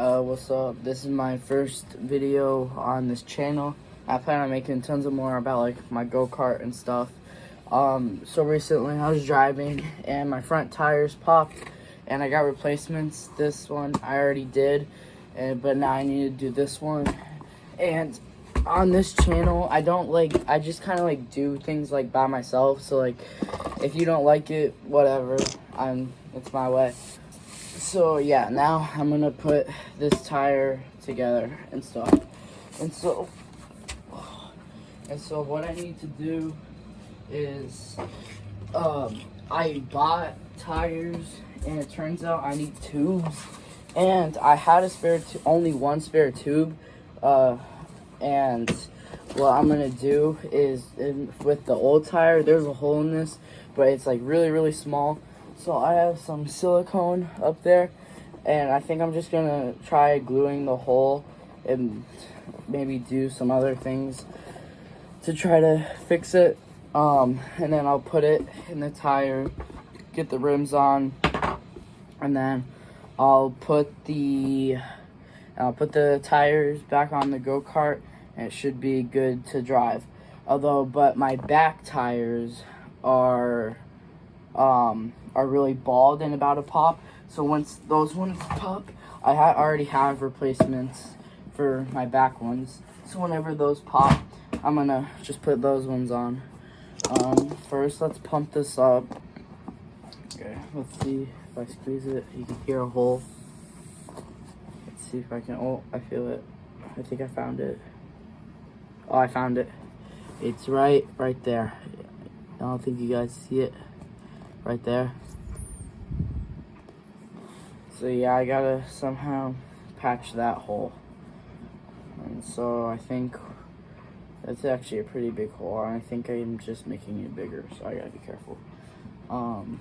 What's up? This is my first video on this channel. I plan on making tons of more about like my go-kart and stuff. So recently I was driving and my front tires popped and I got replacements. This one I already did, but now I need to do this one. And on this channel, I just kind of like do things like by myself. So like, if you don't like it, whatever, it's my way. So yeah, now I'm gonna put this tire together and stuff. And so what I need to do is, I bought tires and it turns out I need tubes. And I had only one spare tube. And what I'm gonna do is, with the old tire, there's a hole in this, but it's like really, really small. So I have some silicone up there, and I think I'm just gonna try gluing the hole and maybe do some other things to try to fix it. And then I'll put it in the tire, get the rims on, and then I'll put the tires back on the go-kart, and it should be good to drive. But my back tires are really bald and about to pop. So once those ones pop, I already have replacements for my back ones. So whenever those pop, I'm gonna just put those ones on. First, let's pump this up. Okay, let's see if I squeeze it. You can hear a hole. Let's see if I can. Oh, I feel it. I think I found it. Oh, I found it. It's right there. I don't think you guys see it. Right there. So yeah, I gotta somehow patch that hole. And so I think that's actually a pretty big hole. I think I'm just making it bigger, so I gotta be careful. Alright.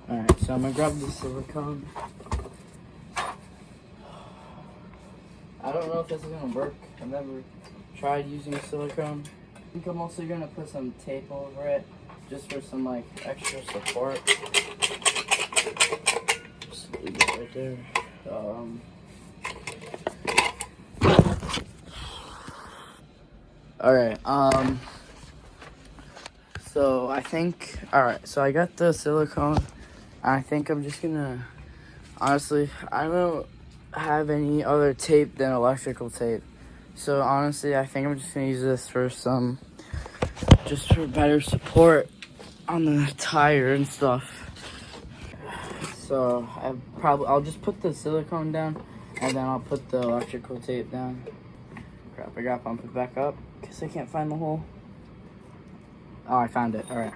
Alright, so I'm gonna grab the silicone. I don't know if this is gonna work. I've never tried using silicone. I think I'm also gonna put some tape over it just for some like extra support. Just leave it right there. Alright, so I think, alright, so I got the silicone. I think I'm just gonna, honestly, I don't have any other tape than electrical tape. So honestly, I think I'm just gonna use this for just for better support on the tire and stuff. So I'll just put the silicone down and then I'll put the electrical tape down. Crap, I gotta pump it back up because I can't find the hole. Oh, I found it, all right.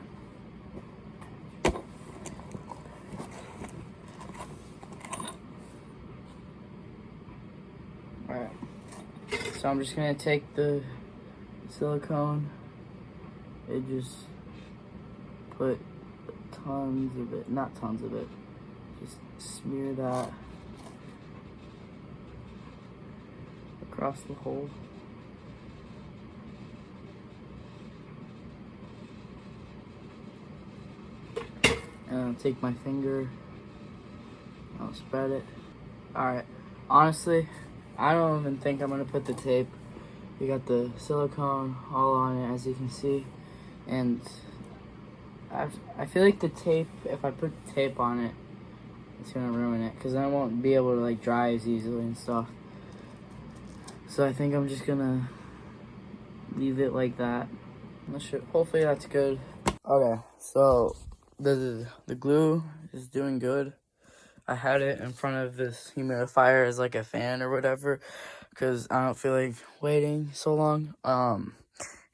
Alright, so I'm just gonna take the silicone and just put tons of it, not tons of it, just smear that across the hole. And I'll take my finger, I'll spread it. Alright, honestly, I don't even think I'm gonna put the tape. We got the silicone all on it, as you can see, and I feel like the tape, if I put tape on it, it's gonna ruin it because I won't be able to like dry as easily and stuff. So I think I'm just gonna leave it like that. Hopefully that's good. Okay, so the glue is doing good. I had it in front of this humidifier as like a fan or whatever because I don't feel like waiting so long.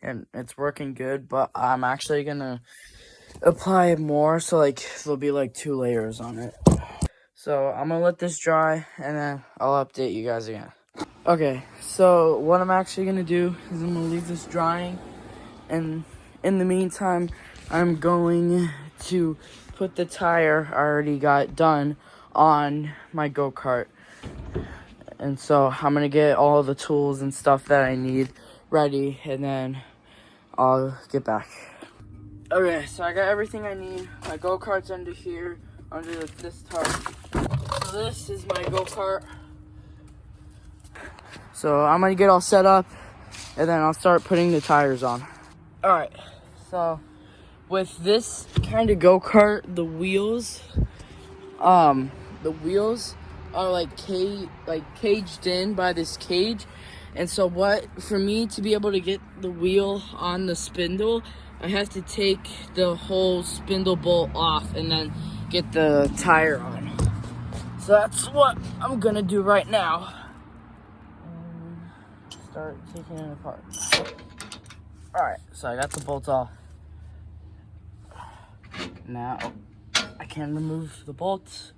And it's working good, but I'm actually gonna apply more, so like there'll be like 2 layers on it. So I'm gonna let this dry and then I'll update you guys again. Okay, so what I'm actually gonna do is I'm gonna leave this drying, and in the meantime I'm going to put the tire I already got done on my go-kart. And so I'm gonna get all the tools and stuff that I need ready, and then I'll get back. Okay, so I got everything I need. My go-kart's under here, under this tarp. So this is my go-kart. So I'm gonna get all set up, and then I'll start putting the tires on. All right, so with this kind of go-kart, the wheels are like caged in by this cage. And so for me to be able to get the wheel on the spindle, I have to take the whole spindle bolt off and then get the tire on. So that's what I'm gonna do right now. And start taking it apart. All right, so I got the bolts off. Now I can remove the bolts.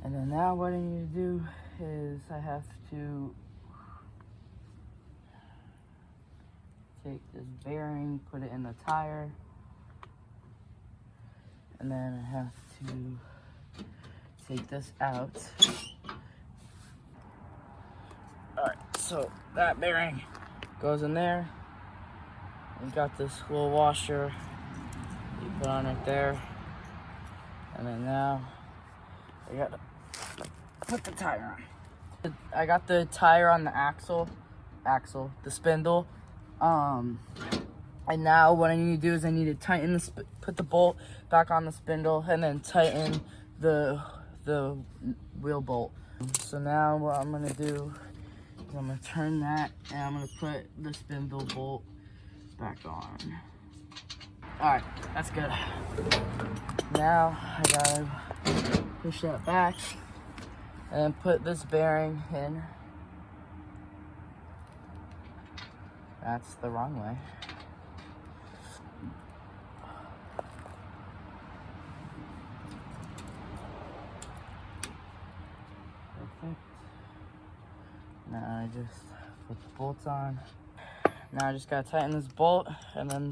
And then now what I need to do is I have to take this bearing, put it in the tire, and then I have to take this out. Alright, so that bearing goes in there. We got this little washer you put on right there. And then now I gotta put the tire on. I got the tire on the the spindle. And now what I need to do is I need to tighten put the bolt back on the spindle, and then tighten the wheel bolt. So now what I'm gonna do is I'm gonna turn that, and I'm gonna put the spindle bolt back on. All right, that's good. Now I gotta push that back and put this bearing in. That's the wrong way. Perfect. Now I just put the bolts on. Now I just gotta tighten this bolt, and then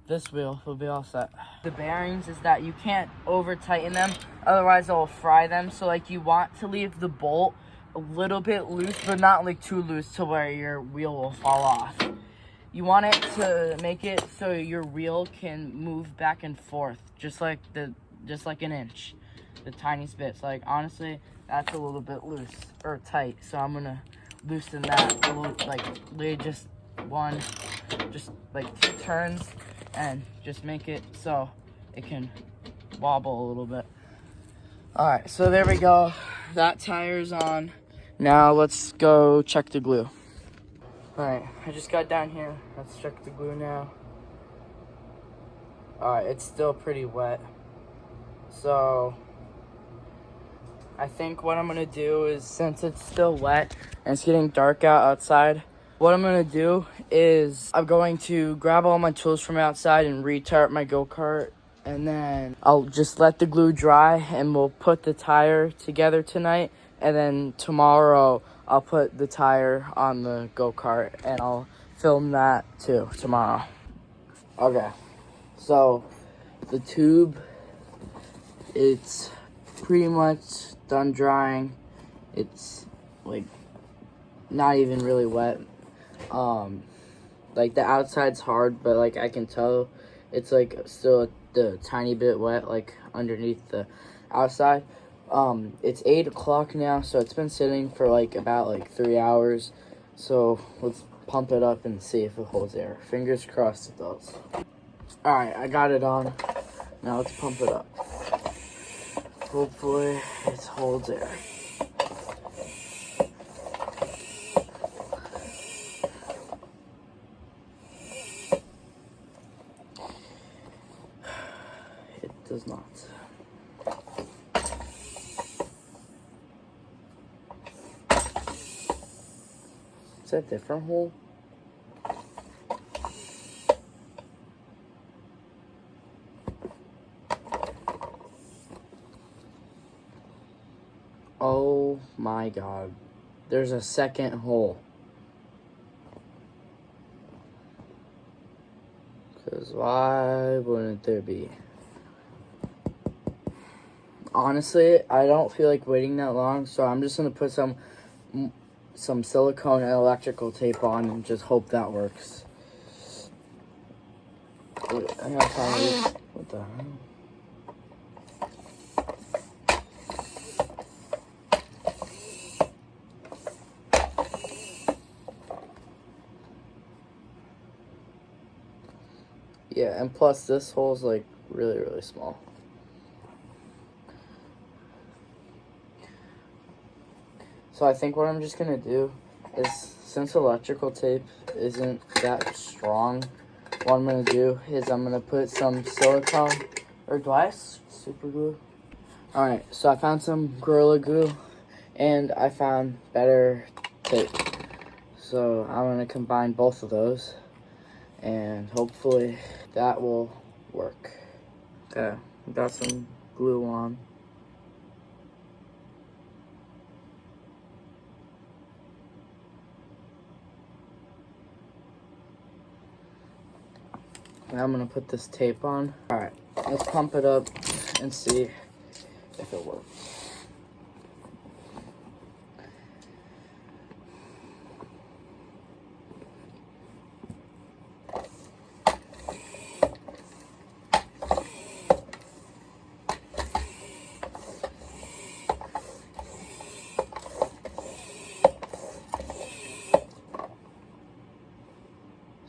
this wheel will be all set. The bearings is that you can't over tighten them, otherwise it'll fry them. So like you want to leave the bolt a little bit loose, but not like too loose to where your wheel will fall off. You want it to make it so your wheel can move back and forth, just like an inch, the tiniest bits. Like honestly, that's a little bit loose or tight, so I'm gonna loosen that a little, like just like 2 turns, and just make it so it can wobble a little bit. All right, so there we go. That tire's on. Now let's go check the glue. All right, I just got down here. Let's check the glue now. All right, it's still pretty wet. So I think what I'm gonna do is, since it's still wet and it's getting dark outside, what I'm gonna do is I'm going to grab all my tools from outside and re-tarp my go-kart, and then I'll just let the glue dry, and we'll put the tire together tonight, and then tomorrow I'll put the tire on the go-kart, and I'll film that too tomorrow. Okay, so the tube, it's pretty much done drying. It's like not even really wet. Like the outside's hard, but like I can tell it's like still the tiny bit wet, like underneath the outside. It's 8 o'clock now, so it's been sitting for like about 3 hours. So let's pump it up and see if it holds air. Fingers crossed it does. All right, I got it on. Now let's pump it up. Hopefully it holds air. It does not. Is that a different hole? Oh my God. There's a second hole. Because why wouldn't there be? honestly, I don't feel like waiting that long, so I'm just gonna put some silicone and electrical tape on and just hope that works. Wait, I gotta find these. What the hell? Yeah, and plus this hole's like really, really small. So I think what I'm just gonna do is, since electrical tape isn't that strong, what I'm gonna do is I'm gonna put some silicone, or do I have super glue? Alright, so I found some Gorilla Glue, and I found better tape. So I'm gonna combine both of those, and hopefully that will work. Okay, got some glue on. Now I'm gonna put this tape on. Alright, let's pump it up and see if it works.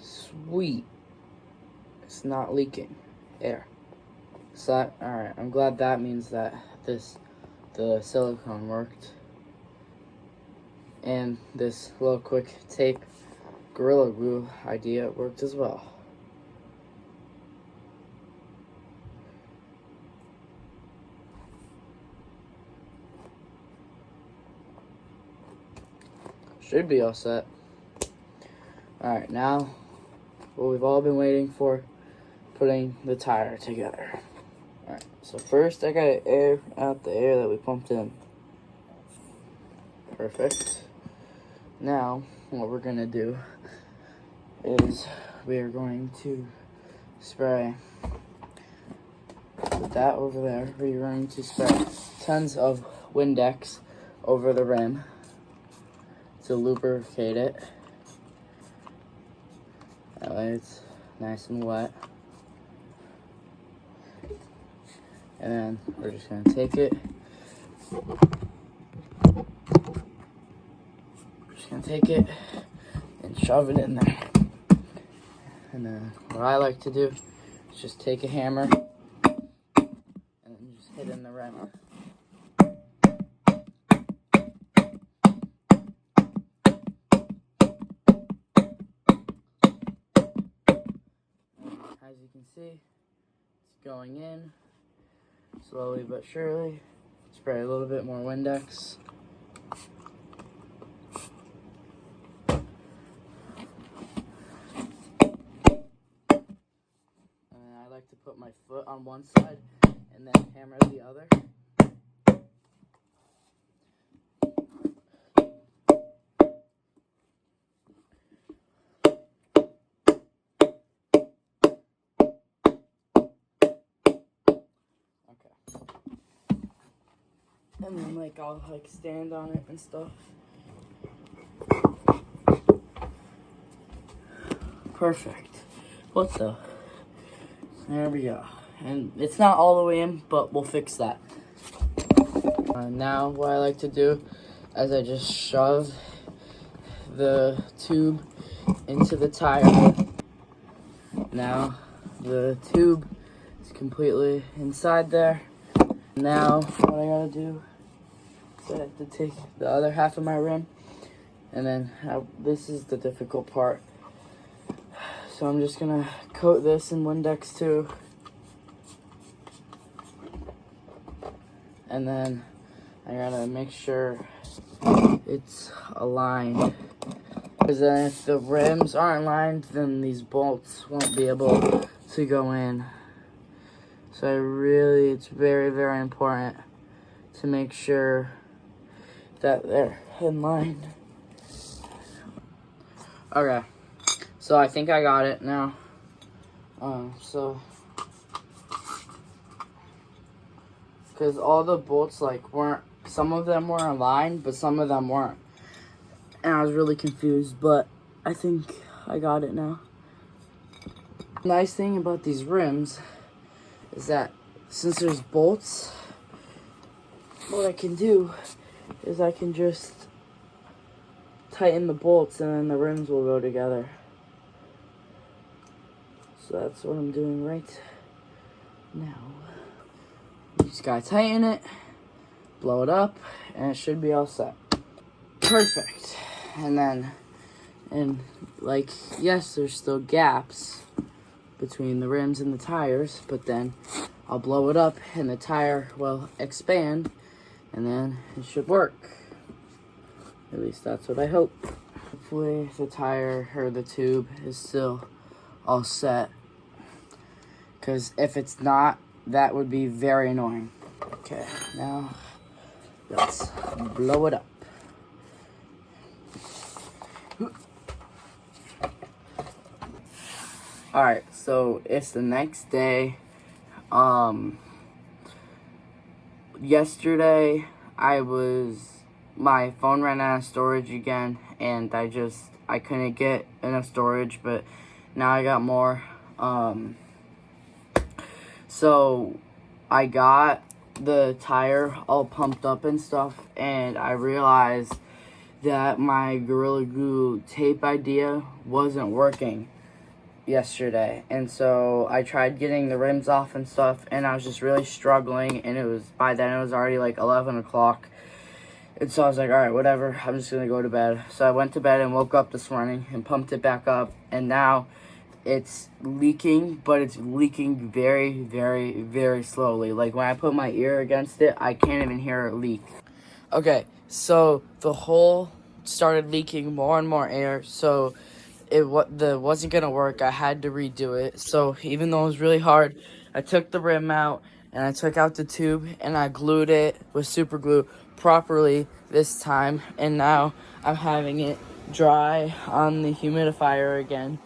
Sweet. It's not leaking air. So that, alright, I'm glad that means that the silicone worked. And this little quick tape Gorilla Glue idea worked as well. Should be all set. Alright, now what we've all been waiting for, putting the tire together. Alright, so first I gotta air out the air that we pumped in. Perfect. Now, what we're gonna do is we are going to spray with that over there. We're going to spray tons of Windex over the rim to lubricate it. That way it's nice and wet. And then we're just gonna take it. We're just gonna take it and shove it in there. And then what I like to do is just take a hammer and then just hit in the rim. As you can see, it's going in slowly but surely. Spray a little bit more Windex. And then I like to put my foot on one side and then hammer the other. And then I'll stand on it and stuff. Perfect. What the? There we go. And it's not all the way in, but we'll fix that. Now what I like to do is I just shove the tube into the tire. Now the tube is completely inside there. Now what I gotta do is I have to take the other half of my rim, and then this is the difficult part. So I'm just gonna coat this in Windex too. And then I gotta make sure it's aligned. Because then if the rims aren't lined, then these bolts won't be able to go in. So it's very, very important to make sure that they're in line. Okay, so I think I got it now. because all the bolts like weren't, some of them were aligned, but some of them weren't. And I was really confused, but I think I got it now. Nice thing about these rims is that since there's bolts, what I can do is I can just tighten the bolts and then the rims will go together. So that's what I'm doing right now. You just gotta tighten it, blow it up, and it should be all set. Perfect. And then, like, yes, there's still gaps between the rims and the tires, but then I'll blow it up and the tire will expand, and then it should work. At least that's what I hope. Hopefully the tire or the tube is still all set, because if it's not, that would be very annoying. Okay, now let's blow it up. Alright, so it's the next day. Yesterday my phone ran out of storage again, and I couldn't get enough storage, but now I got more. So I got the tire all pumped up and stuff, and I realized that my Gorilla Glue tape idea wasn't working yesterday. And so I tried getting the rims off and stuff, and I was just really struggling, and by then it was already like 11 o'clock. And so I was like, alright, whatever, I'm just gonna go to bed. So I went to bed and woke up this morning and pumped it back up, and now it's leaking, but it's leaking very, very, very slowly. Like when I put my ear against it, I can't even hear it leak. Okay, so the hole started leaking more and more air, so it wasn't gonna work. I had to redo it. So even though it was really hard, I took the rim out and I took out the tube and I glued it with super glue properly this time, and now I'm having it dry on the humidifier again.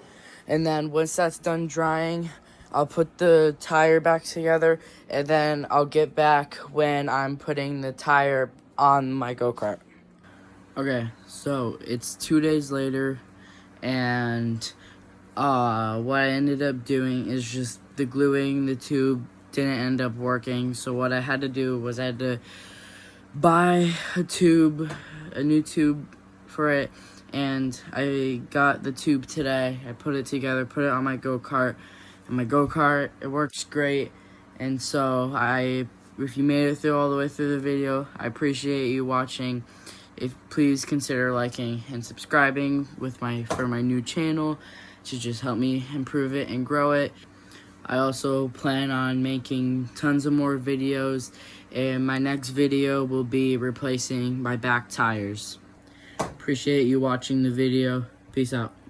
And then once that's done drying, I'll put the tire back together, and then I'll get back when I'm putting the tire on my go-kart. Okay, so it's 2 days later, and what I ended up doing is just the gluing the tube didn't end up working. So what I had to do was I had to buy a new tube for it, and I got the tube today. I put it together, put it on my go-kart, and my go-kart, it works great. And so if you made it through all the way through the video, I appreciate you watching. Please consider liking and subscribing for my new channel to just help me improve it and grow it. I also plan on making tons of more videos, and my next video will be replacing my back tires. Appreciate you watching the video. Peace out.